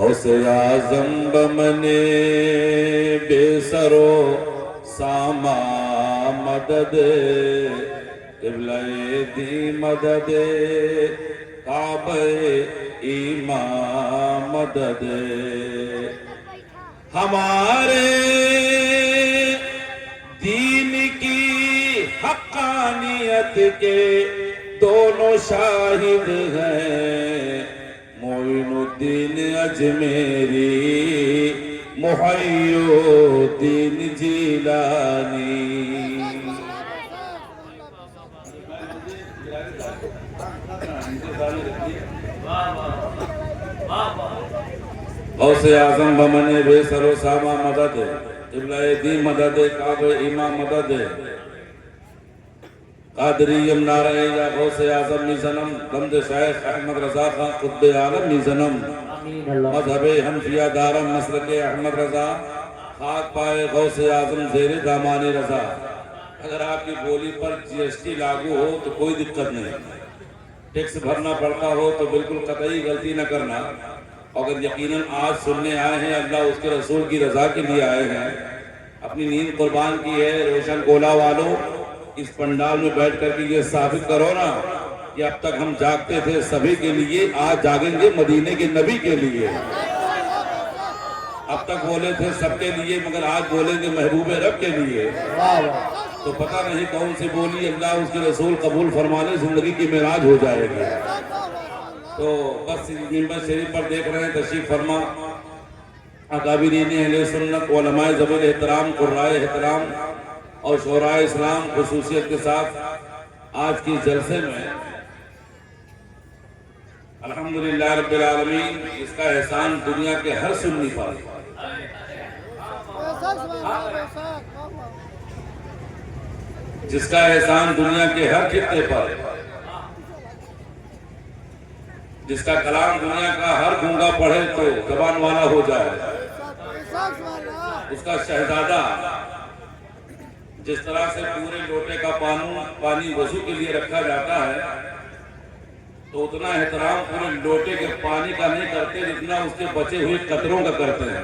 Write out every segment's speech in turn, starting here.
गौसे आज़म बमने बेसरो सामा मदद क़िबला-ए दी मदद काबे ईमान मदद हमारे दीन की हक़ानियत के दोनों शाहिद हैं मोइनुद्दीन अजमेरी मुहय्यिद्दीन जिलानी। गौसे आज़म बमने बेसरो सामा मदद क़िबला-ए दी मदद काबे ईमान मदद कादरीयम नाराए या गौसे आज़म मिज़नम बंद शेख अहमद रज़ा खां क़ुत्बे आलम मिज़नम मज़हबे हनफिया दारम मसलके अहमद रज़ा खाक पाए गौसे आज़म ज़ेरे दामाने रज़ा। अगर आपकी बोली पर GST लागू हो तो कोई दिक्कत नहीं, टैक्स भरना पड़ता हो तो बिल्कुल कतई गलती न करना। अगर यकीनन आज सुनने आए हैं, अल्लाह उसके रसूल की रज़ा के लिए आए हैं, अपनी नींद कुर्बान की है, रोशन गोला वालों इस पंडाल में बैठ कर के ये साबित करो ना कि अब तक हम जागते थे सभी के लिए, आज जागेंगे मदीने के नबी के लिए। अब तक बोले थे सबके लिए, मगर आज बोलेंगे महबूबे रब के लिए। तो पता नहीं कौन सी बोली अल्लाह उसके रसूल कबूल फरमाने जिंदगी की मेराज हो जाएगी। तो बस मिंबर शरीफ पर देख रहे हैं तशरीफ फरमा अकाबिरीन अहले सुन्नत उलमाए ज़बील एहतराम कुर्राए एहतराम और शोराए इस्लाम खुसूसियत के साथ आज की जलसे में अल्हम्दुलिल्लाह रब्बिल आलमीन इसका एहसान दुनिया के हर सुन्नी पर, जिसका एहसान दुनिया के हर खित्ते पर, जिसका कलाम दुनिया का हर गूंगा पढ़े तो जबान वाला हो जाए, उसका शहजादा जिस तरह से पूरे लोटे का पानी वजू के लिए रखा जाता है तो उतना एहतराम पूरे लोटे के पानी का नहीं करते जितना उसके बचे हुए कतरों का करते हैं।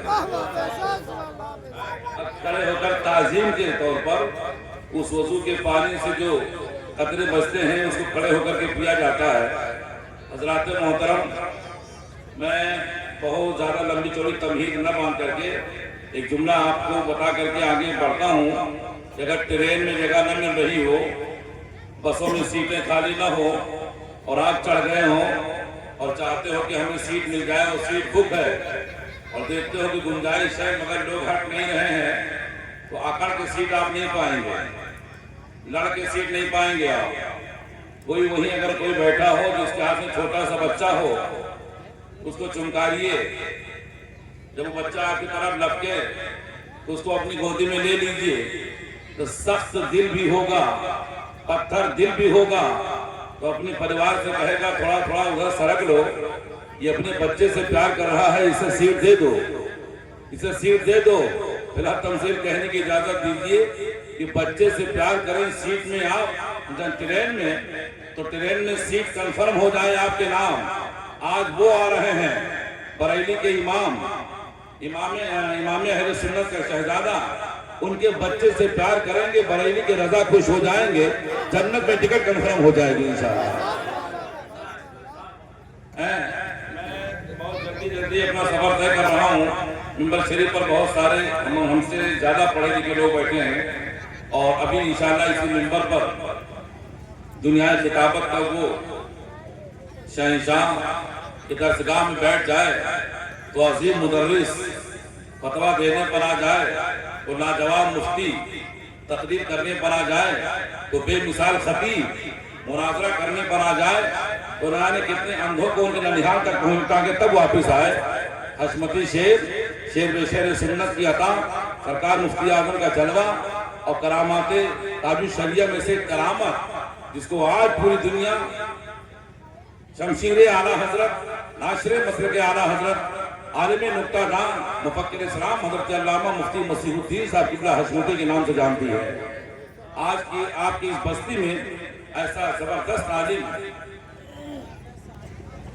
खड़े होकर ताजीम के तौर पर उस वजू के पानी से जो कतरे बचते हैं उसको खड़े होकर के पिया जाता है। हजरात मोहतरम, मैं बहुत ज़्यादा लंबी चौड़ी तमहीद न बांध करके एक जुमला आपको बता करके आगे बढ़ता हूँ। अगर ट्रेन में जगह न मिल रही हो, बसों में सीटें खाली न हो और आप चढ़ गए हो और चाहते हो कि हमें सीट मिल जाए और सीट बुक है और देखते हो कि गुंजाइश है मगर लोग हट नहीं रहे हैं, तो आकर के सीट आप नहीं पाएंगे, लड़के सीट नहीं पाएंगे आप। कोई वहीं अगर कोई बैठा हो जिसके हाथ में छोटा सा बच्चा हो उसको चुमकारिए, जब वो बच्चा आपकी तरफ लपके तो उसको अपनी गोदी में ले लीजिए। तो सख्त दिल भी होगा, पत्थर दिल भी होगा, तो अपने परिवार से कहेगा थोड़ा थोड़ा उधर सरक लो, ये अपने बच्चे से प्यार कर रहा है, इसे सीट दे दो, इसे सीट दे दो। फिलहाल तमसील कहने की इजाजत दीजिए कि बच्चे से प्यार करें सीट में आप ट्रेन में, तो ट्रेन में सीट कंफर्म हो जाए आपके नाम। आज वो आ रहे हैं बरेली के इमाम अहले सुन्नत का शहजादा, उनके बच्चे से प्यार करेंगे, बरेली के रजा खुश हो जाएंगे, जन्नत में टिकट कंफर्म हो जाएगी इंशाअल्लाह। मैं बहुत जल्दी अपना सफर तय कर रहा हूँ। मिंबर शरीफ पर बहुत सारे हमसे ज्यादा पढ़े लिखे लोग बैठे हैं और अभी इंशाअल्लाह इसी मिंबर पर दुनिया किताबत का वो शहंशाह के दरसगाह में बैठ जाए तो अजीम मुदर्रिस फतवा देने पर आ जाए, तो लाजवाब मुफ्ती तकरीर करने पर आ जाए, तो बेमिसाल खतीब मुनाजरा करने पर आ जाए, तो ना कितने अंधों को उनके ननिहाल तक पहुंचा के तब वापिस आए। हशमती शेर बेशेर सुन्नत की अता, सरकार मुफ्ती आजम का जलवा और करामाते ताजुश शरिया में से करामत, जिसको आज पूरी दुनिया शमशीर आला हजरत, नाशरे मसलक आला हजरत, आलिम नुक्ता दान, मुफक्किर इस्लाम हजरत अल्लामा मुफ्ती मसीहुद्दीन साहब किबला हशमती के नाम से जानती है। आज की आपकी इस बस्ती में ऐसा जबरदस्त आलिम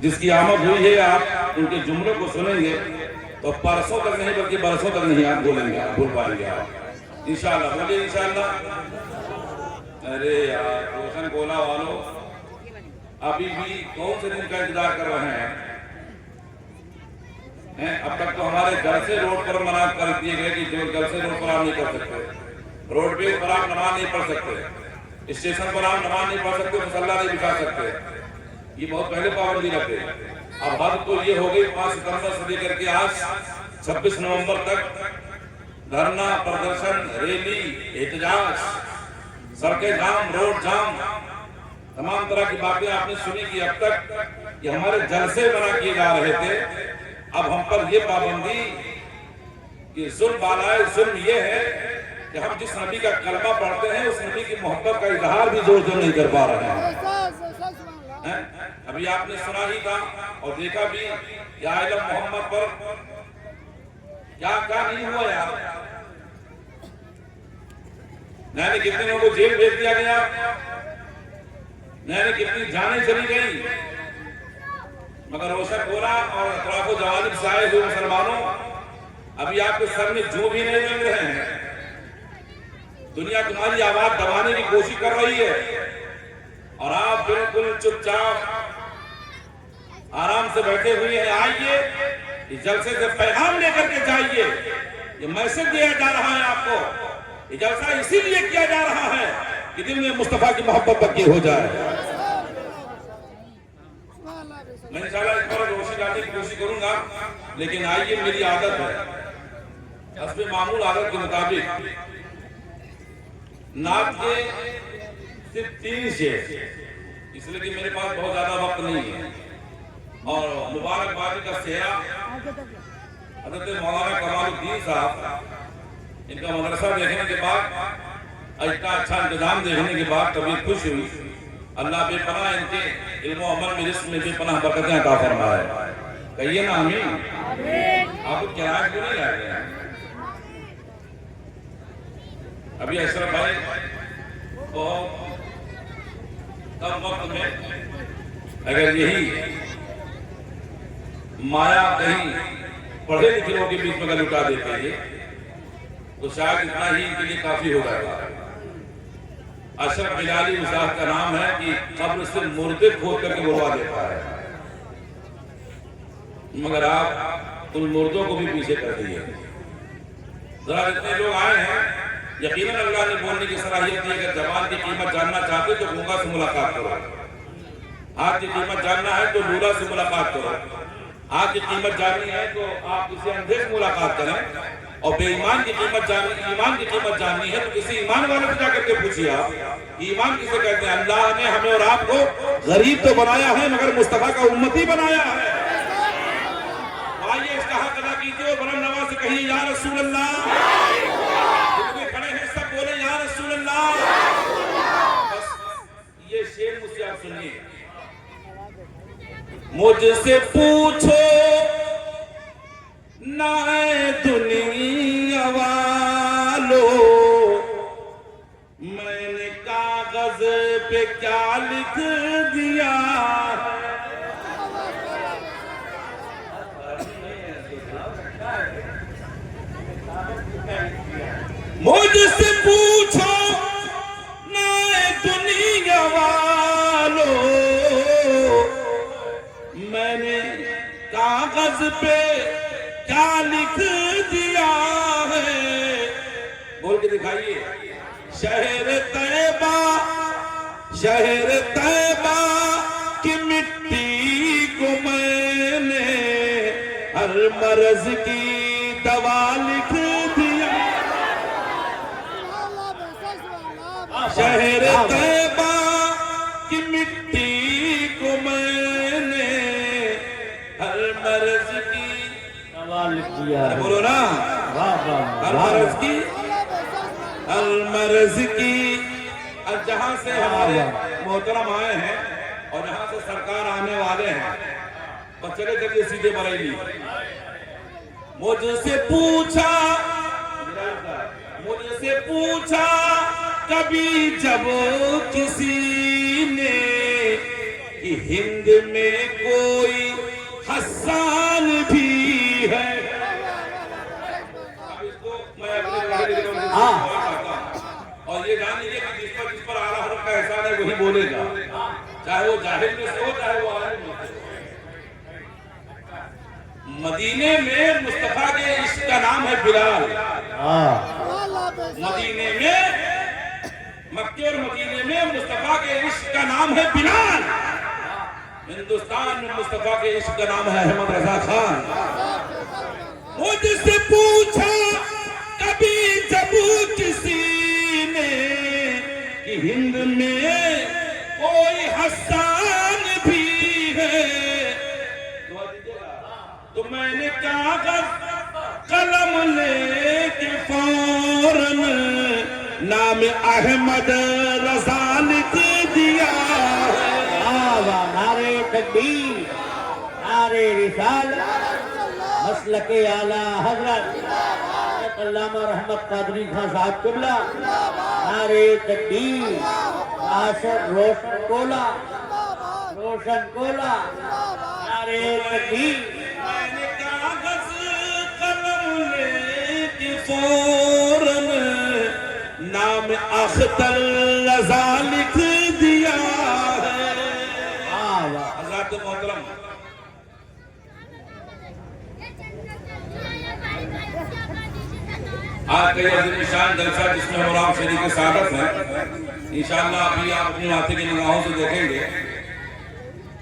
जिसकी आमद हुई है, आप उनके जुमलों को सुनेंगे तो परसों तक नहीं बल्कि बरसों तक नहीं आप भूलेंगे, आप भूल पाएंगे आप इंशाल्लाह। बोलिए इंशाल्लाह। अरे यार रोशन गोला वालों, अभी भी कौन से दिन का इंतजार कर रहे हैं? अब तक तो हमारे घर से रोड पर मना कर दिए गए कि जो घर से रोड पर आप नहीं कर सकते, रोड पे पर आप नमाज नहीं पढ़ सकते, स्टेशन पर आप नमाज नहीं पढ़ सकते, मुसल्ला नहीं बिछा सकते। ये बहुत पहले पाबंदी रखते। अब हद तो ये हो गई 5 सितंबर से लेकर के आज 26 नवंबर तक धरना प्रदर्शन, रैली, एहतजाज, सड़कें जाम, रोड जाम, तमाम तरह की बातें आपने सुनी कि अब तक कि हमारे जलसे मना किए जा रहे थे। अब हम पर ये पाबंदी कि जुल्म वाला है, जुल्म ये है कि हम जिस नबी का कलमा पढ़ते हैं उस नबी की मोहब्बत का इजहार भी जोर जोर नहीं कर पा रहे हैं। अभी आपने सुना ही था और देखा भी या आलम मोहम्मद पर क्या क्या नहीं हुआ यार। मैंने कितने लोगों को जेल भेज दिया गया, मैंने कितनी जानें चली गई, मगर रोशन गोला और अतराफो जवानिब से आए हुए मुसलमानों अभी आपके सर में जो भी नहीं मिल रहे हैं। दुनिया तुम्हारी आवाज दबाने की कोशिश कर रही है और आप बिल्कुल चुपचाप आराम से बैठे हुए हैं। आइए इस जलसे से पैगाम लेकर के जाइए। ये मैसेज दिया जा रहा है आपको, ये जलसा इसीलिए किया जा रहा है कि दिल में मुस्तफा की मोहब्बत पक्की हो जाए। मैं इंशाल्लाह इस पर रोशनी डालने की कोशिश करूंगा, लेकिन आइए मेरी आदत है हस्बे मामूल आदत के मुताबिक नात के सिर्फ 3 शेर, इसलिए कि मेरे पास बहुत ज्यादा वक्त नहीं है। और मुबारकबादी का सेहरा हज़रत मौलाना कमालुद्दीन साहब, इनका मदरसा देखने के बाद, इतना अच्छा इंतजाम देखने के बाद तबीयत खुश हुई। अल्लाह बेपनाह इनके इल्म अमल में रिस्क में बेपनाह बरकतें अता फरमाए। कहिए ना आमीन। आपको क्या क्यों नहीं लाया गया? अभी अशरफ भाई बहुत कम वक्त में अगर यही माया कहीं पढ़े लिखे लोगों के बीच में लुटा देते हैं तो शायद इतना ही इनके लिए काफी हो जाएगा। अशरफ बिलाली मुसाफ का नाम है कि कब्र से मुर्दे खोद करके बुलवा देता है, मगर आप उन मुर्दों को भी पीछे कर दिए। जरा जितने लोग आए हैं, यकीनन अल्लाह ने बोलने की सलाहियत दी। अगर जबान की कीमत जानना चाहते तो गूंगा से मुलाकात करो, हाथ की कीमत जानना है तो लूला से मुलाकात करो, हाथ की कीमत जाननी है तो आप किसी अंधे से मुलाकात करें, और बेईमान की कीमत जाननी, ईमान की कीमत जाननी है तो किसी ईमान वाले से जाकर के पूछिए आप ईमान किसे कहते हैं। अल्लाह ने हमें और आपको गरीब तो बनाया है मगर मुस्तफा का उम्मती बनाया है। आइए इसका हक अदा कीजिए और बुलंद आवाज से कहिए या रसूल अल्लाह। जितने खड़े हैं सब बोले या रसूल अल्लाह। बस ये शेर मुझसे आप सुनिए। मुझसे पूछो ना दुनिया वालों, मैंने कागज पे क्या लिख दिया। मुझसे पूछो ना दुनिया वालों, मैंने कागज पे क्या लिख दिया है। बोल के दिखाइए। शहर तैबा, शहर तैबा की मिट्टी को मैंने हर मर्ज की दवा लिख दिया। शहर तैबा की मिट्टी को मैंने हर मर्ज की दवा लिख दिया। बोलो ना, हर मर्ज की, हर मर्ज की। अब जहां से हमारे मोहतरम आए हैं और जहां से सरकार आने वाले हैं, तो चले चलिए सीधे बरेली। मुझसे पूछा, मुझसे पूछा कभी जब किसी ने कि हिंद में कोई हसन भी है। अब इसको मैं अपने और ये जान लीजिए कि जिस पर आला हज़रत का एहसान है वही बोलेगा, चाहे वो जाहिर में से हो चाहे वो आलिम में से हो। मदीने में मुस्तफा के इश्क का नाम है बिलाल। मदीने में, मक्के और मदीने में मुस्तफा के इश्क का नाम है बिलाल। हिंदुस्तान में मुस्तफा के इश्क का नाम है अहमद रजा खान। मुझसे पूछा कभी जब किसी ने कि हिंद में कोई हसन भी है, तो मैंने कागज कलम लेके फौरन नाम अहमद रजा लिख दिया। नारे तकबीर, नारे रिसालत, मसलके आला हजरत अल्लामा रहमत कादरी खान साहब किबला। नारे तकबीर, आशर रोशन कोला, रोशन कोला। नारे तकबीर। मैंने कागज कलम लेके फौरन नाम अख्तर रजा लिख दिया है। हज़रात मोहतरम, आज का यह निशान जलसा जिसमें मुराम शरीफ के सादत हैं, इंशाअल्लाह अभी आप अपनी आंखें की निगाहों से देखेंगे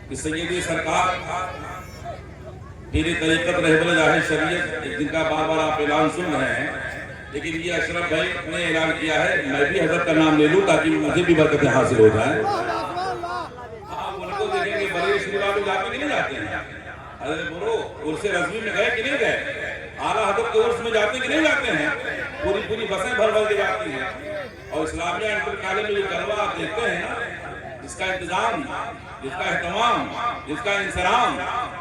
कि सैयदी सरकार पीरी तरीक़त रहबल जाहिर शरीयत जिनका बार बार आप ऐलान सुन रहे हैं, लेकिन ये अशरफ भाई ने ऐलान किया है मैं भी हजरत का नाम ले लूँ ताकि मुझे भी बरकतें हासिल हो जाएं। आप उनको देखेंगे बड़े शरीफ वाले जाते कि नहीं जाते हैं? हजरत बुरो उर्से रज़वी में गए कि नहीं गए? आला हज़रत के उर्स में जाते कि नहीं जाते हैं? पूरी पूरी बसें भर भर के जाती हैं। और इस्लामिया इंटर कॉलेज में जो जलवा आप देखते हैं ना, जिसका इंतजाम, जिसका एहतमाम, जिसका इंसराम,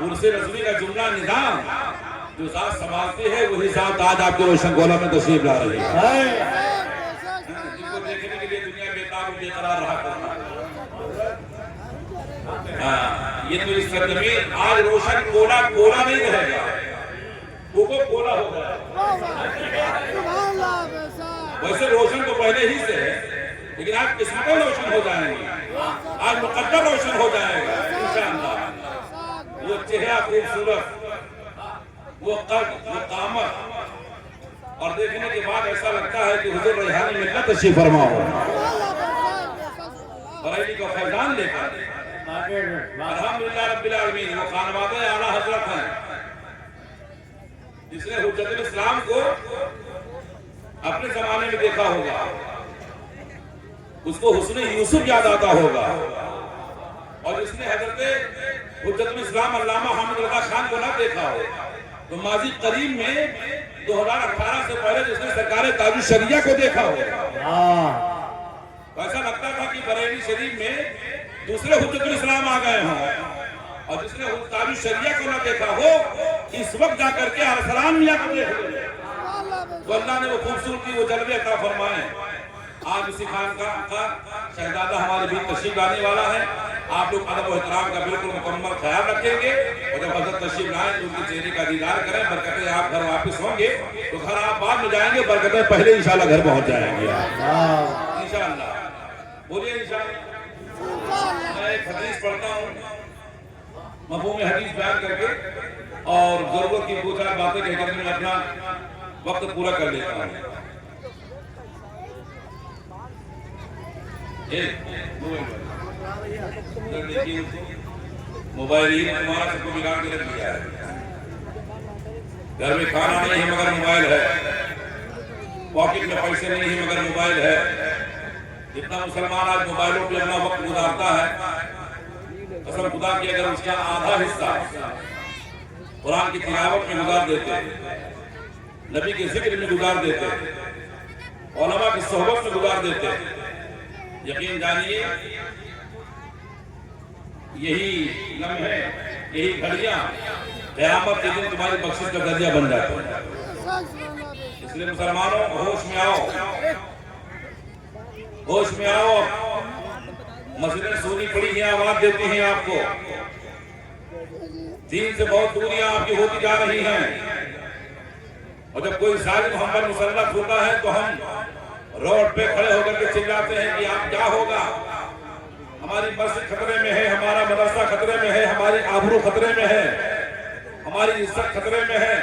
उर्से रज़वी का जुमला निज़ाम जो साथ संभालती है वही साथ आज आपके रोशन गोला में तशरीफ ला रही है, जिनको देखने के लिए दुनिया बेताब और बेकरार रहा करती है। ये तो इस सरजमीन आज रोशन कोला कोला नहीं रहेगा, वो कोला हो गया। वैसे रोशन तो पहले ही से है, लेकिन आज किस्मतें रोशन हो जाएंगी, आज मुकद्दर रोशन हो जाएगा इंशाअल्लाह। वो चेहरा खूबसूरत, वो कद, वो कामत, और देखने के बाद ऐसा लगता है कि हुजूर रैहानी मिल्लत तशरीफ फरमा हो, बरेली का फैजान लेकर। अल्हम्दुलिल्लाह रब्बिल आलमीन। वो खानवादे आला हजरत हैं जिसने हुज्जतुल इस्लाम को अपने जमाने में देखा होगा, उसको हुस्न यूसुफ याद आता होगा, और जिसने हजरत हुज्जतुल इस्लाम अल्लामा हामिद रजा खान को ना देखा हो, तो माजी करीब में 2018 से पहले जिसने सरकार ताजुल शरिया को देखा हो, तो ऐसा लगता था कि बरेली शरीफ में दूसरे हुज्जतुल इस्लाम आ गए हों, और जिसने ताजुल शरिया को ना देखा हो इस वक्त जाकर के अरसलान मियां को देख ले, तो अल्लाह ने वो खूबसूरती, वो जलवे अता फरमाए। आज इसी खान का शहजादा हमारे बीच तशरीफ लाने वाला है। आप लोग अदब और एहतराम का बिल्कुल मुकम्मल ख्याल रखेंगे, और जब हजरत तशरीफ लाएं तो उनके चेहरे का दीदार करें। बरकतें आप घर वापस होंगे तो घर आप बाद में जाएंगे, बरकतें पहले इंशाल्लाह घर पहुंच जाएंगे इंशाल्लाह। बोलिए इंशाल्लाह। मैं एक हदीस पढ़ता हूँ, मफ़हूम हदीस बयान करके और जरूरत की दो चार बातें कहकर मैं अपना वक्त पूरा कर लेता हूँ। मोबाइल ही तुम्हारा सबको बिगाड़ के रख दिया है। घर में खाना नहीं है मगर मोबाइल है, पॉकेट में पैसे नहीं है मगर मोबाइल है। जितना मुसलमान आज मोबाइलों पे अपना वक्त गुजारता है, कसम खुदा की अगर उसका आधा हिस्सा कुरान की तिलावत में गुजार देते, नबी के जिक्र में गुजार देते, उलमा की सोहबत में गुजार देते, यकीन जानिए यही लम्हे, यही घड़ियां क़यामत के दिन तुम्हारी बख्शिश का दरिया बन जाते हैं। इसलिए मुसलमानों होश में आओ, होश में आओ। मस्जिदें सूनी पड़ी हैं, आवाज देती हैं आपको। दीन से बहुत दूरियां आपकी होती जा रही हैं। और जब कोई जालिम हम पर मुसल्लत होता है तो हम रोड पे खड़े होकर के चिल्लाते हैं कि आप क्या होगा, हमारी मस्जिद खतरे में है, हमारा मदरसा खतरे में है, हमारी आबरू खतरे में है, हमारी इज्जत खतरे में है।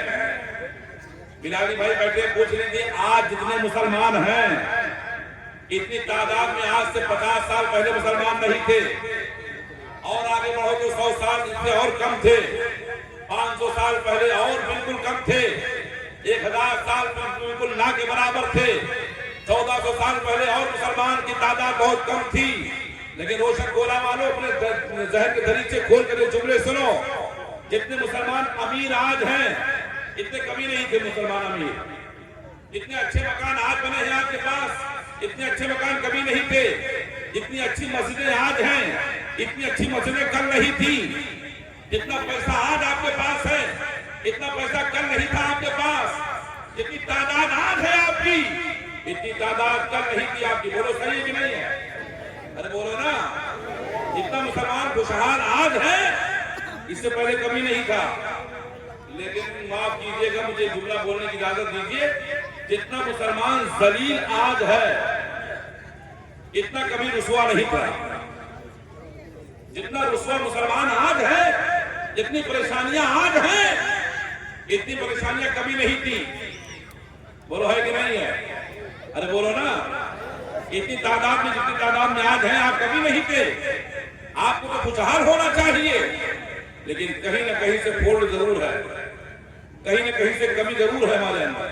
बिलाली भाई बैठे, पूछ लीजिए आज जितने मुसलमान हैं, इतनी तादाद में आज से 50 साल पहले मुसलमान नहीं थे। और आगे बढ़ो तो 100 साल इससे और कम थे, 500 साल पहले और बिल्कुल कम थे, 1000 साल बिल्कुल ना के बराबर थे, 1400 साल पहले और मुसलमान की तादाद बहुत कम थी। लेकिन रोशन गोला वालों, अपने जहन के दरीचे खोल कर जुमले सुनो। जितने मुसलमान अमीर आज हैं, इतने कभी नहीं थे मुसलमान अमीर। इतने अच्छे मकान आज बने हैं आपके पास, इतने अच्छे मकान कभी नहीं थे। इतनी अच्छी मस्जिदें आज हैं, इतनी अच्छी मस्जिदें कल नहीं थी। जितना पैसा आज आपके पास है, इतना पैसा कल नहीं था आपके पास। जितनी तादाद आज है आपकी, इतनी तादाद कल नहीं थी आपकी। बोलो सही है कि नहीं है? अरे बोलो ना। जितना मुसलमान खुशहाल आज है, इससे पहले कभी नहीं था। लेकिन माफ कीजिएगा, मुझे जुमला बोलने की इजाजत दीजिए, जितना मुसलमान जलील आज है, इतना कभी रुसवा नहीं था। जितना रुसवा मुसलमान आज है, जितनी परेशानियां आज हैं, इतनी परेशानियां कभी नहीं थी। बोलो है कि नहीं है? अरे बोलो ना। इतनी तादाद में, जितनी तादाद में आज हैं, आप कभी नहीं थे। आपको तो खुशहाल होना चाहिए, लेकिन कहीं ना कहीं से फोल्ड जरूर है, कहीं ना कहीं से कमी जरूर है हमारे अंदर,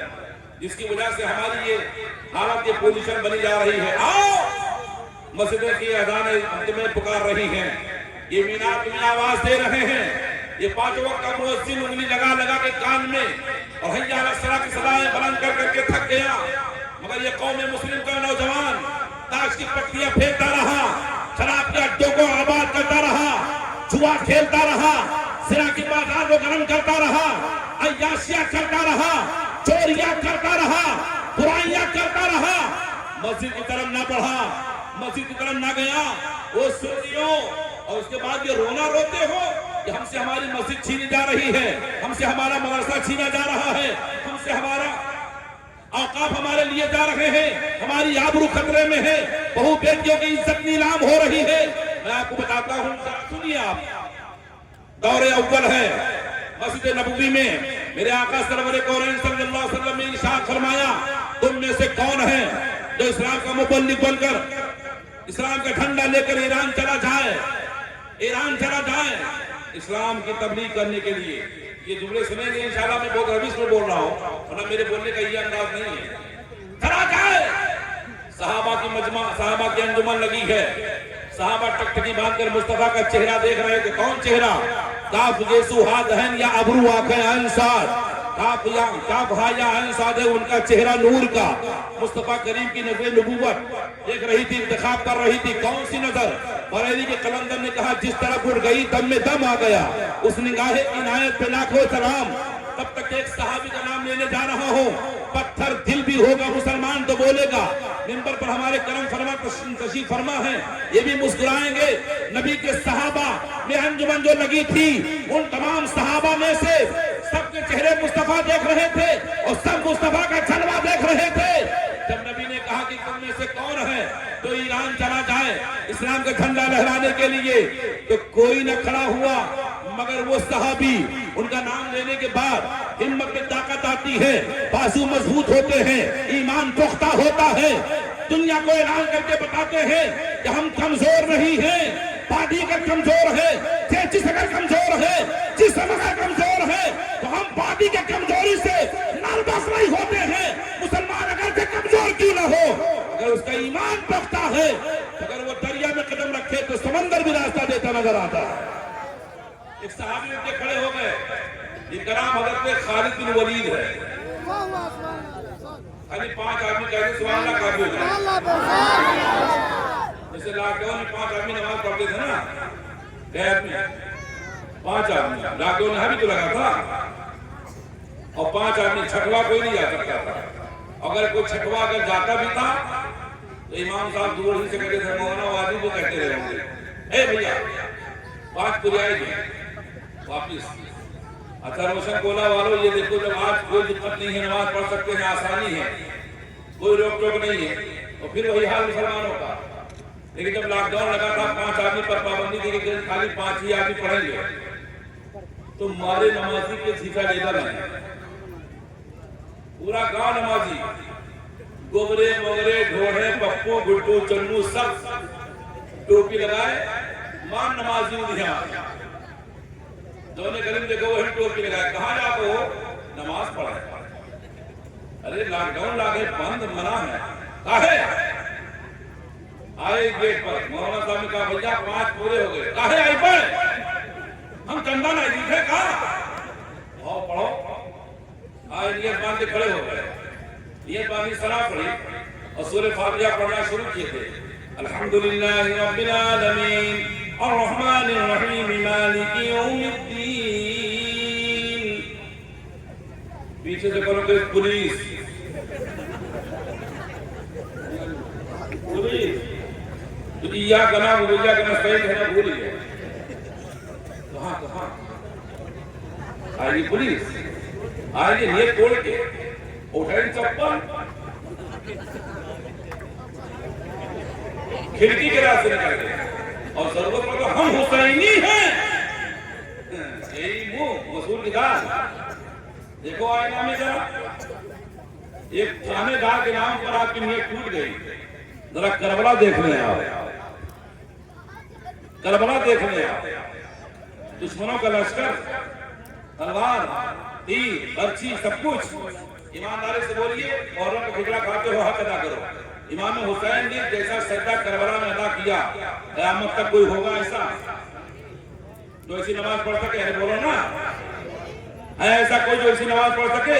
जिसकी वजह से हमारी ये हालत, ये पोजीशन बनी जा रही है। आओ, मस्जिदें की अज़ानें तुम्हें पुकार रही हैं, ये मीनार तुम्हें आवाज दे रहे हैं, ये 5 वक्त का मुअज्जिन उंगली लगा लगा के कान में और हय्या अला सलाह की सदाएं बुलंद कर करके थक गया। मगर ये कौम मुस्लिम का नौजवान ताश की पट्टियां फेंकता रहा, शराब के अड्डों को आबाद करता रहा, जुआ खेलता रहा, सिरा की बाजार को गर्म करता रहा, अय्याशियां करता रहा, चोरियां करता रहा, बुराइयां करता रहा, मस्जिद की तरफ ना बढ़ा, मस्जिद की तरफ ना गया। वो सुनियो, और उसके बाद ये रोना रोते हो कि हमसे हमारी मस्जिद छीनी जा रही है, हमसे हमारा मदरसा छीना जा रहा है, हमसे हमारा औकाफ हमारे लिए जा रहे हैं, हमारी आबरू खतरे में है, बहु बेटियों की इज्जत नीलाम हो रही है। मैं आपको बताता हूं, सुनिए आप, दौरे अव्वल है मस्जिद नबवी में मेरे आका सरवर कौरैन सल्लल्लाहु अलैहि वसल्लम ने इरशाद फरमाया, तुम में से कौन है जो इस्लाम का मुबल्लिग बनकर इस्लाम का झंडा लेकर ईरान चला जाए, ईरान चला जाए इस्लाम की तबलीग करने के लिए। ये जुमले सुनेंगे इंशाल्लाह, मैं बहुत रविश में बोल रहा हूँ, वरना मेरे बोलने का ये अंदाज नहीं है। चला जाए, सहाबा की मजमा, सहाबा की अंजुमन लगी है, सहाबा टकटकी बांधकर मुस्तफा का चेहरा देख रहे थे। कौन चेहरा? काफ येसु हाथ है या अबरू आंखें अंसार, काफ या अंसार है उनका चेहरा नूर का। मुस्तफा करीम की नजर नबूवत देख रही थी, इंतखाब कर रही थी। कौन सी नजर? बरेली के कलंदर ने कहा, जिस तरफ उड़ गई दम में दम आ गया, उस निगाहे इनायत पे लाखों सलाम। तब तक एक सहाबी का नाम लेने जा रहा हूँ, पत्थर दिल भी होगा मुसलमान तो बोलेगा। मिंबर पर हमारे करम फरमा तशरीफ फरमा है, ये भी मुस्कुराएंगे। नबी के सहाबा में अंजुमन जो लगी थी, उन तमाम सहाबा में से सबके चेहरे मुस्तफा देख रहे थे और सब मुस्तफा का जलवा देख रहे थे। जब नबी ने कहा कि तुम में से कौन है तो ईरान चला जाए इस्लाम का झंडा लहराने के लिए, तो कोई न खड़ा हुआ, मगर वो सहाबी, उनका नाम लेने के बाद हिम्मत में ताकत आती है, बाजू मजबूत होते हैं, ईमान पुख्ता होता है, दुनिया को ऐलान करके बताते हैं कि हम कमजोर नहीं हैं, पार्टी अगर कमजोर है, चेचिस अगर कमजोर है, जिस्म अगर कमजोर है, तो हम पार्टी के कमजोरी से नालबस नहीं होते हैं। मुसलमान अगर से कमजोर क्यों न हो, अगर उसका ईमान पुख्ता है, अगर वो दरिया में कदम रखे तो समंदर भी रास्ता देता नजर आता है। एक सहाबी उठ के खड़े हो गए, ये नाम हजरत खालिद बिन वलीद है। खाली 5 आदमी कहते सुभान अल्लाह काफी हो जाए। जैसे लॉकडाउन में 5 आदमी नमाज पढ़ते थे ना, गैर में 5 आदमी, लॉकडाउन यहाँ भी तो लगा था, और 5 आदमी, छठवा कोई नहीं जा सकता था। अगर कोई छठवा अगर जाता भी था तो इमाम साहब दूर ही से कहते थे मौलाना वाजिब को कहते रहे होंगे, ए भैया 5 पूरी आएगी वापिस। अच्छा रोशन कोला वालों, ये देखो जब आज कोई दिक्कत नहीं है, नमाज पढ़ सकते हैं, आसानी है, कोई रोक टोक नहीं है, तो फिर वही हाल मुसलमानों का। लेकिन जब लॉकडाउन लगा था 5 आदमी पर पाबंदी थी कि खाली 5 ही आदमी पढ़ेंगे, तो मारे नमाजी के सीखा लेकर है, पूरा गांव नमाजी, गोबरे मोगरे ढोढ़े पप्पू गुड्डू चन्नू सब टोपी लगाए, मान नमाजी उधिया दोनों गरीब देखो वही टोपी लगाए, कहाँ जाको नमाज पढ़े। अरे लॉकडाउन लागे बंद मना है, काहे आए गेट पर मौलाना साहब ने कहा भैया 5 पूरे हो गए, काहे आई पर हम चंदा नहीं दिखे कहा, आओ पढ़ो। आए नियत बांध के खड़े हो गए, नियत बांधी सलाह पढ़ी और सूरह फातिहा पढ़ना शुरू किए थे। अल्हम्दुलिल्लाहि रब्बिल आलमीन अर्रहमानिर रहीम मालिकी यौमिद्दीन। पीछे से करोगे पुलिस तो या गना मुझे गना सही कहना भूल गया, कहाँ आएगी पुलिस, आएगी नियत तोड़ के उठाएगी चप्पल, खिड़की के रास्ते निकल गए और जरूरत पड़ा हम हुसैनी हैं, यही मुंह मसूर की दाल। देखो आईना में जरा, एक थानेदार के नाम पर आपकी नियत टूट गई, जरा करबला देखने आओ, करबला देखने आओ, दुश्मनों का लश्कर, तलवार, तीर, बर्छी, सब कुछ। ईमानदारी से बोलिए, औरों का खिचड़ा खाते हो हक अदा करो। इमाम हुसैन ने जैसा सजदा करबला में अदा किया, क़यामत तक कोई होगा ऐसा जो ऐसी नमाज पढ़ सके? अरे बोलो ना, है ऐसा कोई जो ऐसी नमाज पढ़ सके?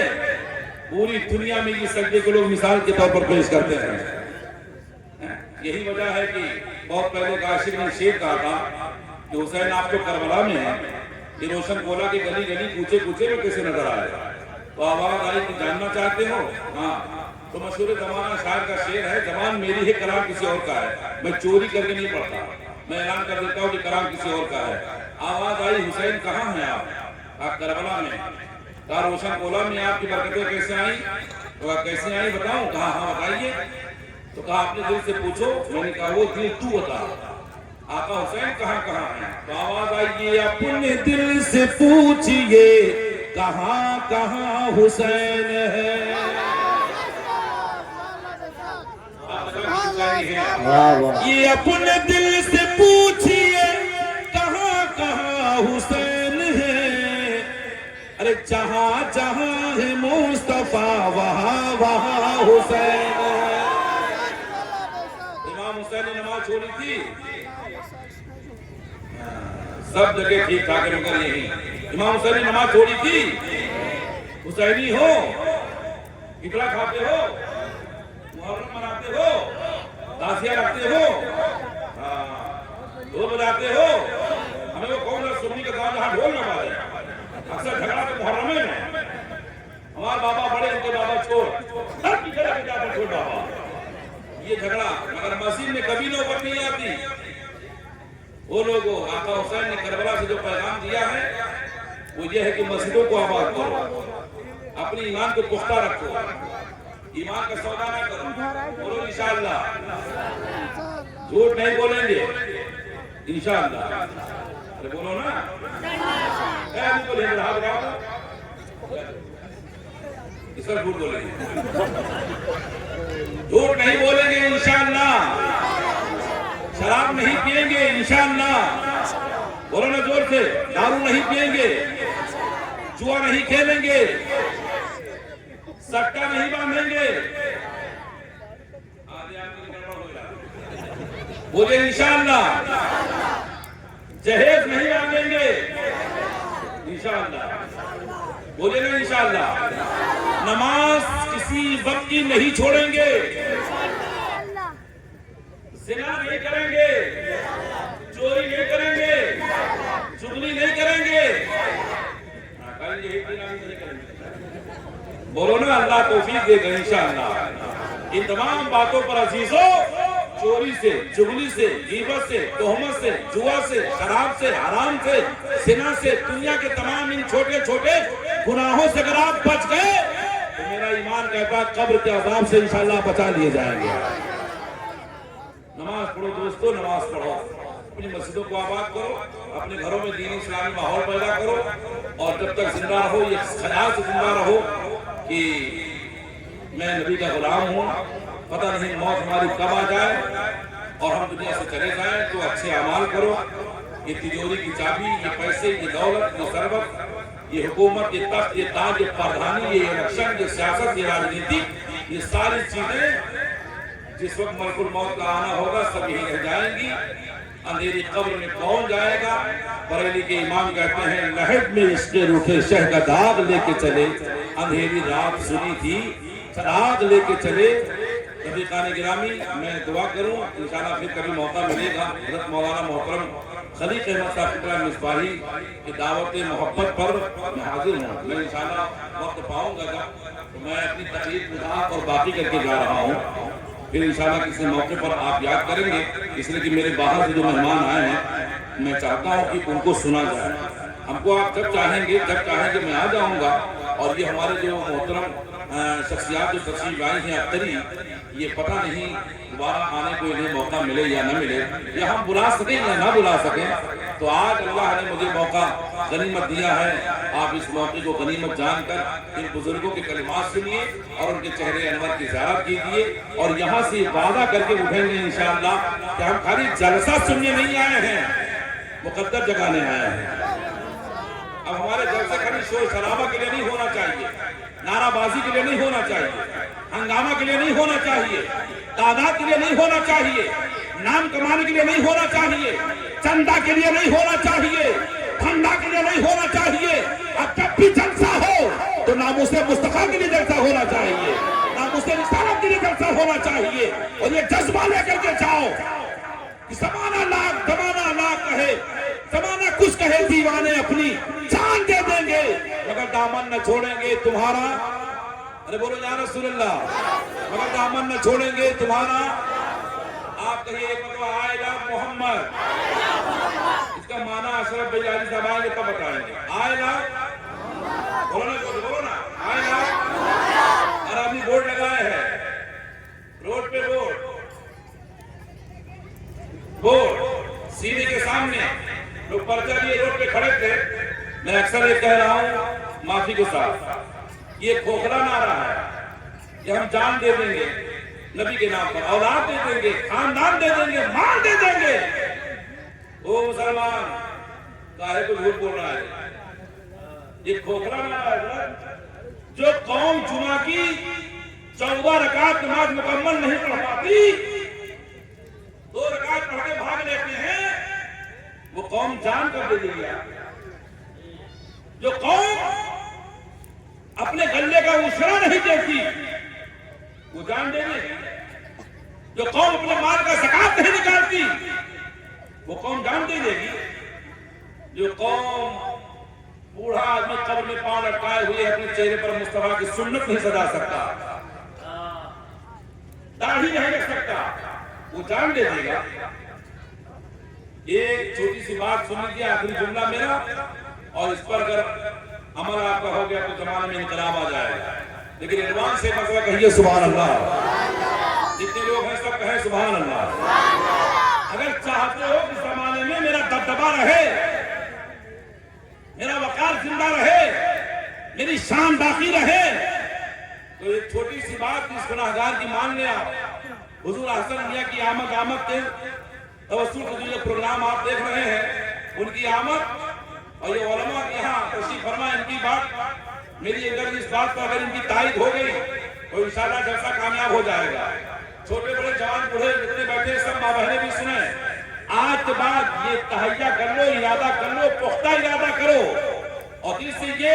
पूरी दुनिया में ये सजदे को लोग मिसाल के तौर पर पेश करते हैं। यही वजह है कि बहुत पहले काशिफ ने शेर कहा था कि हुसैन आप तो करबला में है, ये रोशन कोला की गली गली कूचे कूचे में कैसे नजर आए? तो आवाज आई कि जानना चाहते हो? हाँ, तो मशहूर जमाना शायर का शेर है, जबान मेरी है कलाम किसी और का है, मैं चोरी करके नहीं पढ़ता, मैं ऐलान कर देता हूँ कि कलाम किसी और का है। आवाज आई हुसैन कहाँ है आप करबला में, कहा रोशन कोला में आपकी बरकतें कैसे आई? तो कैसे आई बताऊं? कहा हाँ बताइए। तो कहा अपने दिल से पूछो। मैंने कहा वो दिल तू बता, आका हुसैन कहाँ कहाँ है? तो आवाज आई ये अपने दिल से पूछिए कहाँ कहाँ हुसैन है। ये अपने दिल से पूछिए कहाँ कहाँ हुसैन है। अरे जहाँ जहाँ है मुस्तफा वहाँ वहाँ हुसैन है। इमाम हुसैन ने नमाज छोड़ी थी, सब जगह ठीक ठाक है मगर यही इमाम हुसैन ने नमाज छोड़ी थी। हुसैनी हो, कितना खाते हो, मुहर्रम मनाते हो, दासिया रखते हो, ढोल बजाते हो। हमें वो कौन सा सुन्नी का गांव जहाँ ढोल न बजाए, अक्सर झगड़ा तो मुहर्रम में हमारे बाबा बड़े, उनके बाबा छोड़ बाबा, ये झगड़ा मगर मस्जिद में कभी नौबत नहीं आती। वो लोगों आका हुसैन ने करबला से जो पैगाम दिया है वो ये है कि मस्जिदों को आबाद करो, अपने ईमान को पुख्ता रखो, ईमान का सौदा ना करो। बोलो इंशाअल्लाह, झूठ नहीं बोलेंगे इंशाअल्लाह। अरे बोलो ना, इस पर झूठ बोलेंगे, झूठ नहीं बोलेंगे इंशाअल्लाह। शराब नहीं पिएंगे इंशाअल्लाह। बोलो ना जोर से, दारू नहीं पिएंगे, जुआ नहीं खेलेंगे, सट्टा नहीं बांधेंगे। बोले इंशाअल्लाह। जहेज नहीं बांधेंगे इंशाअल्लाह। बोले ना इंशाअल्लाह। नमाज किसी वक्त की नहीं छोड़ेंगे, ज़िना नहीं करेंगे, चोरी नहीं करेंगे, चुगली नहीं करेंगे। बोलो ना अल्लाह तौफीक देगा इंशाअल्लाह। इन तमाम बातों पर अजीजों चोरी से, चुगली से, गीबत से, तोहमत से, जुआ से, शराब से, हराम से, सिना से, दुनिया के तमाम इन छोटे छोटे गुनाहों से अगर आप बच गए तो मेरा ईमान कहता है कब्र के अजाब से इंशाअल्लाह बचा लिए जाएंगे। नमाज पढ़ो दोस्तों, नमाज पढ़ो, अपनी मस्जिदों को आबाद करो, अपने घरों में दीनी इस्लामी माहौल पैदा करो, और जब तक जिंदा रहो ये ख्याल से जिंदा रहो कि मैं नबी का गुलाम हूँ, पता नहीं मौत हमारी कब आ जाए और हम दुनिया से चले जाएं। तो अच्छे अमाल करो। ये तिजोरी की चाबी, ये पैसे, ये दौलत, ये सरबत, ये हुकूमत, ये तख्त, ये ताज, ये प्रधानी, ये इलेक्शन, ये सियासत, ये राजनीति, ये सारी चीजें जिस वक्त मलकुल मौत का आना होगा सब यही रह जाएंगी। अंधेरी कब्र में कौन जाएगा? बरेली के इमाम कहते हैं लहद में इसके रूखे शह का दाग लेके चले, अंधेरी रात सुनी थी चराग लेके चले। नबी खाने गिरामी, मैं दुआ करूं इंशाअल्लाह फिर कभी मौका मिलेगा। हज़रत मौलाना मोहतरम खलीक अहमद साहब मिसबाही की दावत मोहब्बत पर मैं हाजिर हूँ। मैं इंशाअल्लाह वक्त पाऊंगा जब तो मैं अपनी तकलीफ मुदाफ और बाकी करके जा रहा हूँ। फिर इंशाअल्लाह किसी मौके पर आप याद करेंगे, इसलिए कि मेरे बाहर से जो मेहमान आए हैं मैं चाहता हूँ कि उनको सुना जाए। हमको आप जब चाहेंगे मैं आ जाऊँगा। और ये हमारे जो मोहतरम शख्सियात जो तशरीफ आई हैं अख्तरी, ये पता नहीं दोबारा आने को इन्हें मौका मिले या न मिले, या हम बुला सकें या ना बुला सकें। तो आज अल्लाह ने मुझे मौका गनीमत दिया है। आप इस मौके को गनीमत जानकर इन बुजुर्गों के कलिमात सुनिए और उनके चेहरे अनवर की ज़ियारत कीजिए। और यहाँ से वादा करके उठेंगे इंशाअल्लाह कि हम खाली जलसा सुनने नहीं आए हैं, मुकद्दर जगाने आए हैं। अब हमारे जलसे खाली शोर शराबा के लिए नहीं होना चाहिए, नाराबाजी के लिए नहीं होना चाहिए, हंगामा के लिए नहीं होना चाहिए, तादाद के लिए नहीं होना चाहिए, नाम कमाने के लिए नहीं होना चाहिए, चंदा के लिए नहीं होना चाहिए, ठंडा के लिए नहीं होना चाहिए। अब जब भी जलसा हो तो नामुसे मुस्तफा के लिए जलसा होना चाहिए, नामुसे रिसालत के लिए जलसा होना चाहिए। और ये जज्बा लेकर के जाओ कि ज़माना लाख कहे, ज़माना कुछ कहे, दीवाने अपनी जान दे देंगे मगर दामन न छोड़ेंगे तुम्हारा। अरे बोलो या रसूलल्लाह, मगर दामन न छोड़ेंगे तुम्हारा। आप कहिए एक मतलब आएगा मोहम्मद, इसका माना अशरफ बिलाली साहब आएंगे तब बताएंगे। आएगा बोलो ना आएगा। और अभी बोर्ड लगाए हैं रोड पे, बोर्ड सीढ़ी के सामने लोग पर्चा लिए रोड पे खड़े थे। मैं अक्सर ये कह रहा हूँ माफी के साथ, ये खोखला नारा है कि हम जान दे देंगे नबी के नाम पर, औलाद दे देंगे, खानदान दे देंगे, माल दे देंगे। ओ मुसलमान काहे को झूठ बोल रहा है? ये खोखला नारा है। जो कौम जुमा की 14 रकात नमाज मुकम्मल नहीं पढ़ पाती, 2 रकात पढ़ के भाग लेते हैं, वो कौम जान कर दे देगी। जो कौम अपने गले का उशरा नहीं देती वो जान दे देगी। जो कौम अपने माल का ज़कात नहीं निकालती वो कौम जान दे देगी। जो कौम बूढ़ा आदमी कब्र में पांव लटकाए हुए अपने चेहरे पर मुस्तफा की सुन्नत नहीं सजा सकता, दाढ़ी नहीं रख सकता, वो जान दे देगा। एक छोटी सी बात सुन लीजिए, आखिरी जुमला मेरा, और इस पर अगर अमल आपका हो गया तो जमाने में इनकलाब आ जाएगा। लेकिन एडवांस से मसला कहिए सुभान अल्लाह। जितने लोग हैं सब कहें सुभान अल्लाह। अगर चाहते हो कि जमाने में मेरा दबदबा रहे, मेरा वकार जिंदा रहे, मेरी शान बाकी रहे, तो एक छोटी सी बात इस गुनाहगार की मान ले आप। हुजूर हसन मियां की आमद के तवस्सुल के जो प्रोग्राम आप देख रहे हैं, उनकी आमद और ये उलमा यहाँ तशरीफ फरमा, इनकी बात मेरी अगर इस बात पर अगर इनकी तारीफ हो गई तो इंशाअल्लाह जलसा कामयाब हो जाएगा। छोटे बड़े जवान बूढ़े जितने बैठे सब माँ बहने भी सुने। आज के बाद ये तहैया कर लो, इरादा कर लो, पुख्ता इरादा करो, और इससे ये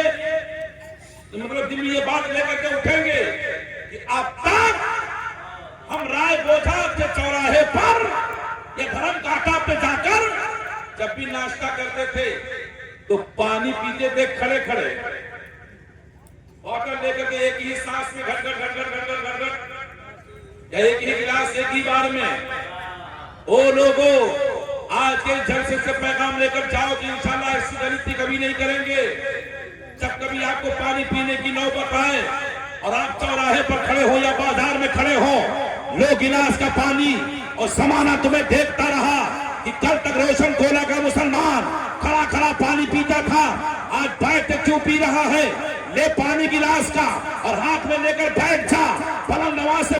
मतलब दिल में ये बात लेकर के उठेंगे कि अब तक हम राय बोझा के चौराहे पर या धर्म कांटा पे जाकर जब भी नाश्ता करते थे तो पानी पीते थे खड़े खड़े, बॉटल लेकर के एक ही सांस में घट घट घट घट घट घट घट, या एक ही गिलास एक ही बार में, ओ लोगों, आज के जलसे से पैगाम लेकर जाओ कि इंशाल्लाह ऐसी गलती कभी नहीं करेंगे। जब कभी आपको पानी पीने की नौबत आए और आप चौराहे पर खड़े हो या बाजार में खड़े हो, लो गिलास का पानी और समाना तुम्हें देखता रहा कि कल तक रोशन गोला का मुसलमान खड़ा खड़ा पानी पीता था, आज बैठ के क्यों पी रहा है? ले पानी गिलास का और हाथ में लेकर बैठ जा, बुलंद आवाज से